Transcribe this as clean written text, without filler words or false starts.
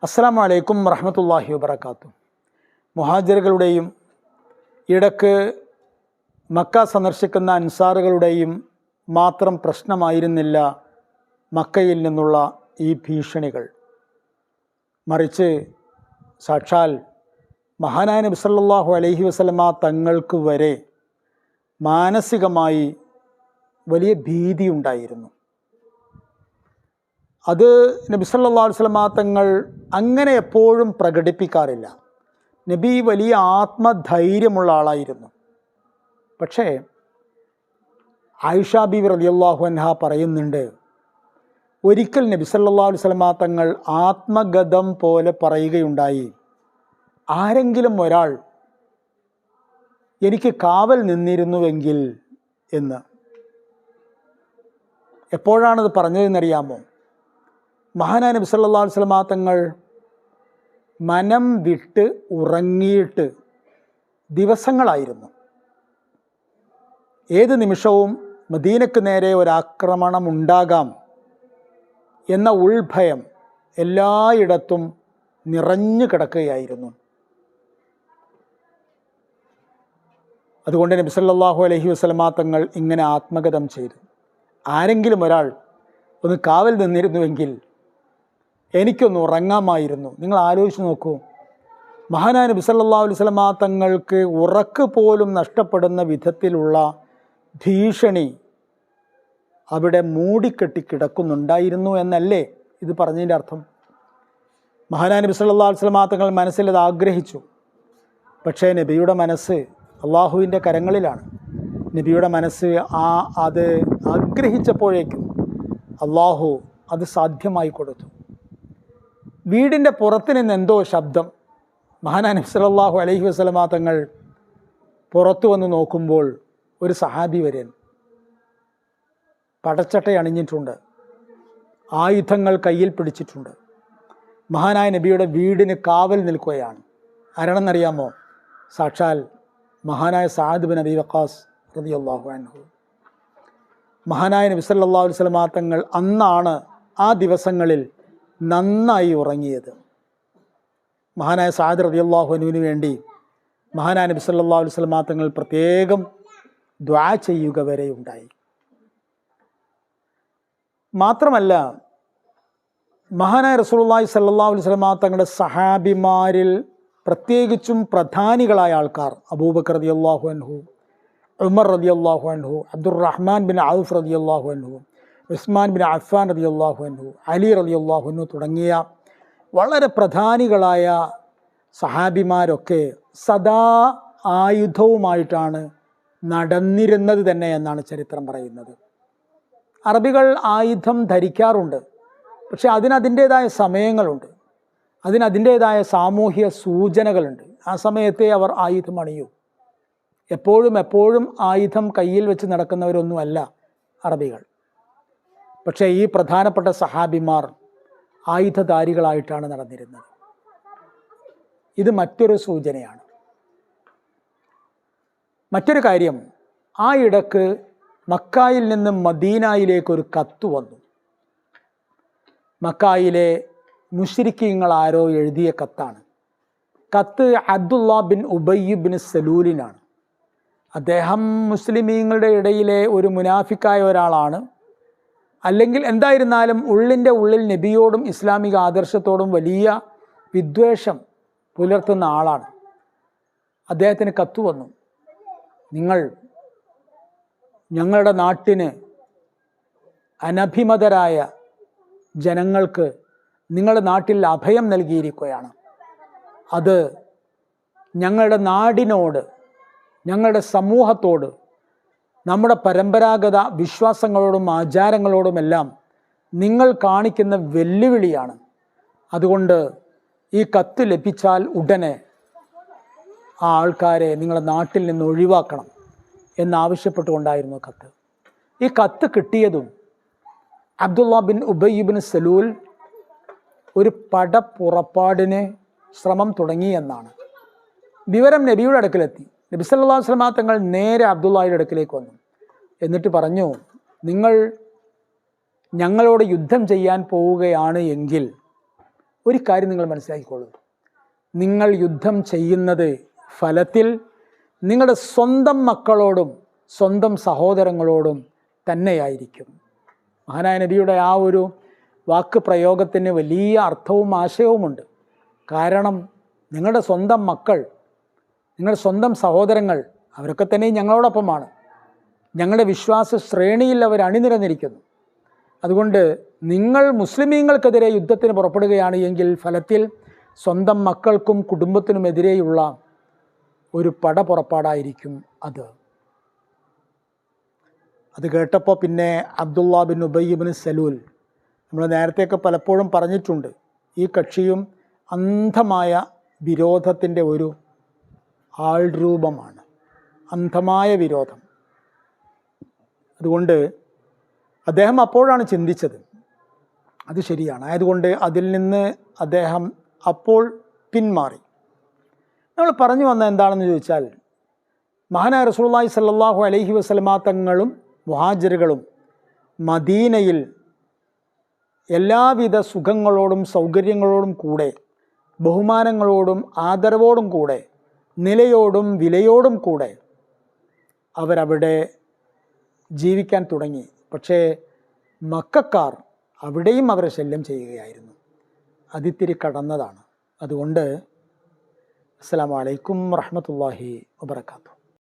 അസ്സലാമു അലൈക്കും വറഹ്മത്തുള്ളാഹി വബറകാതുഹു. മുഹാജിറുകളുടെയും ഇടക്ക് മക്ക സന്ദർശിക്കുന്ന അൻസാറുകളുടെയും മാത്രം പ്രശ്നമായിരുന്നില്ല മക്കയിൽ നിന്നുള്ള ഈ ഭീഷണികൾ. മറിച്ച് സാക്ഷാൽ മഹാനായ നബി സല്ലല്ലാഹു അലൈഹി വസല്ലമ തങ്ങൾക്ക് വരെ മാനസികമായി വലിയ ഭീതി ഉണ്ടായിരുന്നു. അത് നബി സല്ലല്ലാഹു അലൈഹി വസല്ലമ തങ്ങൾ അങ്ങനെ എപ്പോഴും പ്രകടിപ്പിക്കാറില്ല. നബി വലിയ ആത്മധൈര്യമുള്ള ആളായിരുന്നു. പക്ഷേ ആയിഷ ബീവി റളിയല്ലാഹു അൻഹ പറയുന്നുണ്ട്, ഒരിക്കൽ നബി സല്ലല്ലാഹു അലൈഹി വസല്ലമ തങ്ങൾ ആത്മഗതം പോലെ പറയുകയുണ്ടായി, ആരെങ്കിലും ഒരാൾ എനിക്ക് കാവൽ നിന്നിരുന്നുവെങ്കിൽ എന്ന്. എപ്പോഴാണത് പറഞ്ഞതെന്നറിയാമോ? മഹാനായ നബി സല്ലല്ലാഹു അലൈഹി വസല്ലമ തങ്ങൾ മനം വിട്ട് ഉറങ്ങിയിട്ട് ദിവസങ്ങളായിരുന്നു. ഏത് നിമിഷവും മദീനക്ക് നേരെ ഒരാക്രമണം ഉണ്ടാകാം എന്ന ഉൾഭയം എല്ലായിടത്തും നിറഞ്ഞു കിടക്കുകയായിരുന്നു. അതുകൊണ്ട് നബി സല്ലല്ലാഹു അലൈഹി വസല്ലമ തങ്ങൾ ഇങ്ങനെ ആത്മഗതം ചെയ്തു, ആരെങ്കിലും ഒരാൾ ഒന്ന് കാവൽ നിന്നിരുന്നുവെങ്കിൽ എനിക്കൊന്ന് ഉറങ്ങാമായിരുന്നു. നിങ്ങൾ ആലോചിച്ച് നോക്കൂ, മഹാനായ നബി സല്ലല്ലാഹു അലൈഹി വസല്ലമ തങ്ങൾക്ക് ഉറക്ക് പോലും നഷ്ടപ്പെടുന്ന വിധത്തിലുള്ള ഭീഷണി അവിടെ മൂടിക്കെട്ടി കിടക്കുന്നുണ്ടായിരുന്നു എന്നല്ലേ ഇത് പറഞ്ഞതിൻ്റെ അർത്ഥം? മഹാനായ നബി സല്ലല്ലാഹു അലൈഹി വസല്ലമ തങ്ങൾ മനസ്സിൽ അത് ആഗ്രഹിച്ചു. പക്ഷേ നബിയുടെ മനസ്സ് അള്ളാഹുവിൻ്റെ കരങ്ങളിലാണ്. നബിയുടെ മനസ്സ് അത് ആഗ്രഹിച്ചപ്പോഴേക്കും അള്ളാഹു അത് സാധ്യമായി കൊടുത്തു. വീടിൻ്റെ പുറത്ത് നിന്ന് എന്തോ ശബ്ദം. മഹാനായ നബി സല്ലല്ലാഹു അലൈഹി വസല്ലമ തങ്ങൾ പുറത്തു വന്ന് നോക്കുമ്പോൾ ഒരു സഹാബി വര്യൻ പടച്ചട്ട അണിഞ്ഞിട്ടുണ്ട്, ആയുധങ്ങൾ കയ്യിൽ പിടിച്ചിട്ടുണ്ട്, മഹാനായ നബിയുടെ വീടിന് കാവൽ നിൽക്കുകയാണ്. ആരാണെന്നറിയാമോ? സാക്ഷാൽ മഹാനായ സഅദ് ബിൻ അബി വഖാസ് റളിയല്ലാഹു അൻഹു. മഹാനായ നബി സല്ലല്ലാഹു അലൈഹി വസല്ലമ തങ്ങൾ അന്നാണ് ആ ദിവസങ്ങളിൽ നന്നായി ഉറങ്ങിയത്. മഹാനായ സഅദ് റളിയല്ലാഹു അൻഹുവിന് വേണ്ടി മഹാനായ നബി സല്ലല്ലാഹു അലൈഹി വസല്ലമ തങ്ങൾ പ്രത്യേകം ദുആ ചെയ്യുക വരെ ഉണ്ടായി. മാത്രമല്ല, മഹാനായ റസൂലുള്ളാഹി സ്വല്ലല്ലാഹു അലൈഹി വസല്ലമ തങ്ങളുടെ സഹാബിമാരിൽ പ്രത്യേകിച്ചും പ്രധാനികളായ ആൾക്കാർ അബൂബക്കർ റളിയല്ലാഹു അൻഹു, ഉമർ റളിയല്ലാഹു അൻഹു, അബ്ദുറഹ്മാൻ ബിൻ ഔഫ് റളിയല്ലാഹു അൻഹു, ഉസ്മാൻ ബിൻ അഫ്ഫാൻ റളിയല്ലാഹു അൻഹു, അലി റളിയല്ലാഹു അൻഹു തുടങ്ങിയ വളരെ പ്രധാനികളായ സഹാബിമാരൊക്കെ സദാ ആയുധവുമായിട്ടാണ് നടന്നിരുന്നത് തന്നെ എന്നാണ് ചരിത്രം പറയുന്നത്. അറബികൾ ആയുധം ധരിക്കാറുണ്ട്, പക്ഷെ അതിനതിൻ്റേതായ സമയങ്ങളുണ്ട്, അതിനതിൻ്റേതായ സാമൂഹ്യ സൂചനകളുണ്ട്. ആ സമയത്തെ അവർ ആയുധം അണിയൂ. എപ്പോഴും ആയുധം കയ്യിൽ വെച്ച് നടക്കുന്നവരൊന്നുമല്ല അറബികൾ. പക്ഷേ ഈ പ്രധാനപ്പെട്ട സഹാബിമാർ ആയുധധാരികളായിട്ടാണ് നടന്നിരുന്നത്. ഇത് മറ്റൊരു സൂചനയാണ്. മറ്റൊരു കാര്യം, ആ ഇടക്ക് മക്കായിൽ നിന്ന് മദീനയിലേക്കൊരു കത്ത് വന്നു. മക്കായിലെ മുശ്രിക്കീങ്ങൾ ആരോ എഴുതിയ കത്താണ്. കത്ത് അബ്ദുല്ലാ ബിൻ ഉബയ്യ് ബിൻ സലൂലിനാണ്. അദ്ദേഹം മുസ്ലിമീങ്ങളുടെ ഇടയിലെ ഒരു മുനാഫിക്കായ ഒരാളാണ്. അല്ലെങ്കിൽ എന്തായിരുന്നാലും ഉള്ളിൻ്റെ ഉള്ളിൽ നബിയോടും ഇസ്ലാമിക ആദർശത്തോടും വലിയ വിദ്വേഷം പുലർത്തുന്ന ആളാണ്. അദ്ദേഹത്തിന് കത്ത് വന്നു, നിങ്ങൾ ഞങ്ങളുടെ നാട്ടിന് അനഭിമതരായ ജനങ്ങൾക്ക് നിങ്ങളുടെ നാട്ടിൽ അഭയം നൽകിയിരിക്കുകയാണ്. അത് ഞങ്ങളുടെ നാടിനോട്, ഞങ്ങളുടെ സമൂഹത്തോട്, നമ്മുടെ പരമ്പരാഗത വിശ്വാസങ്ങളോടും ആചാരങ്ങളോടുമെല്ലാം നിങ്ങൾ കാണിക്കുന്ന വെല്ലുവിളിയാണ്. അതുകൊണ്ട് ഈ കത്ത് ലഭിച്ചാൽ ഉടനെ ആ ആൾക്കാരെ നിങ്ങളുടെ നാട്ടിൽ നിന്ന് ഒഴിവാക്കണം എന്നാവശ്യപ്പെട്ടുകൊണ്ടായിരുന്നു കത്ത്. ഈ കത്ത് കിട്ടിയതും Abdullah bin Ubayy bin Salul ഒരു പടപ്പുറപ്പാടിന് ശ്രമം തുടങ്ങി എന്നാണ്. വിവരം നബിയുടെ അടുക്കലെത്തി. നബി സല്ലല്ലാഹു അലൈഹി വസല്ലമ തങ്ങൾ നേരെ അബ്ദുല്ലായുടെ അടുക്കിലേക്ക് വന്നു. എന്നിട്ട് പറഞ്ഞു, നിങ്ങൾ ഞങ്ങളോട് യുദ്ധം ചെയ്യാൻ പോവുകയാണ് എങ്കിൽ ഒരു കാര്യം നിങ്ങൾ മനസ്സിലാക്കിക്കോളൂ, നിങ്ങൾ യുദ്ധം ചെയ്യുന്നത് ഫലത്തിൽ നിങ്ങളുടെ സ്വന്തം മക്കളോടും സ്വന്തം സഹോദരങ്ങളോടും തന്നെയായിരിക്കും. മഹാനായ നബിയുടെ ആ ഒരു വാക്ക് പ്രയോഗത്തിന് വലിയ അർത്ഥവും ആശയവുമുണ്ട്. കാരണം നിങ്ങളുടെ സ്വന്തം മക്കൾ, നിങ്ങളുടെ സ്വന്തം സഹോദരങ്ങൾ അവരൊക്കെ തന്നെ ഞങ്ങളോടൊപ്പമാണ്. ഞങ്ങളുടെ വിശ്വാസ ശ്രേണിയിൽ അവർ അണിനിരന്നിരിക്കുന്നു. അതുകൊണ്ട് നിങ്ങൾ മുസ്ലിമീങ്ങൾക്കെതിരെ യുദ്ധത്തിന് പുറപ്പെടുകയാണ് എങ്കിൽ ഫലത്തിൽ സ്വന്തം മക്കൾക്കും കുടുംബത്തിനുമെതിരെയുള്ള ഒരു പടപുറപ്പാടായിരിക്കും അത്. അത് കേട്ടപ്പോൾ പിന്നെ അബ്ദുള്ള ബിൻ ഉബയ്യ് ബിൻ സലൂൽ, നമ്മൾ നേരത്തെയൊക്കെ പലപ്പോഴും പറഞ്ഞിട്ടുണ്ട്, ഈ കക്ഷിയും അന്ധമായ വിരോധത്തിൻ്റെ ഒരു ആൾരൂപമാണ്, അന്ധമായ വിരോധം. അതുകൊണ്ട് അദ്ദേഹം അപ്പോഴാണ് ചിന്തിച്ചത് അത് ശരിയാണ്. ആയതുകൊണ്ട് അതിൽ നിന്ന് അദ്ദേഹം അപ്പോൾ പിന്മാറി. നമ്മൾ പറഞ്ഞു വന്ന എന്താണെന്ന് ചോദിച്ചാൽ, മഹാനായ റസൂലുള്ളാഹി സ്വല്ലല്ലാഹു അലൈഹി വസല്ലമ തങ്ങളും മുഹാജിറുകളും മദീനയിൽ എല്ലാവിധ സുഖങ്ങളോടും സൗകര്യങ്ങളോടും കൂടെ, ബഹുമാനങ്ങളോടും ആദരവോടും കൂടെ, നിലയോടും വിലയോടും കൂടെ അവരവിടെ ജീവിക്കാൻ തുടങ്ങി. പക്ഷേ മക്കക്കാർ അവിടെയും അവരെ ശല്യം ചെയ്യുകയായിരുന്നു. അതിത്തിരി കടന്നതാണ്. അതുകൊണ്ട് അസ്സലാമു അലൈക്കും വറഹ്മത്തുള്ളാഹി വബറകാതുഹു.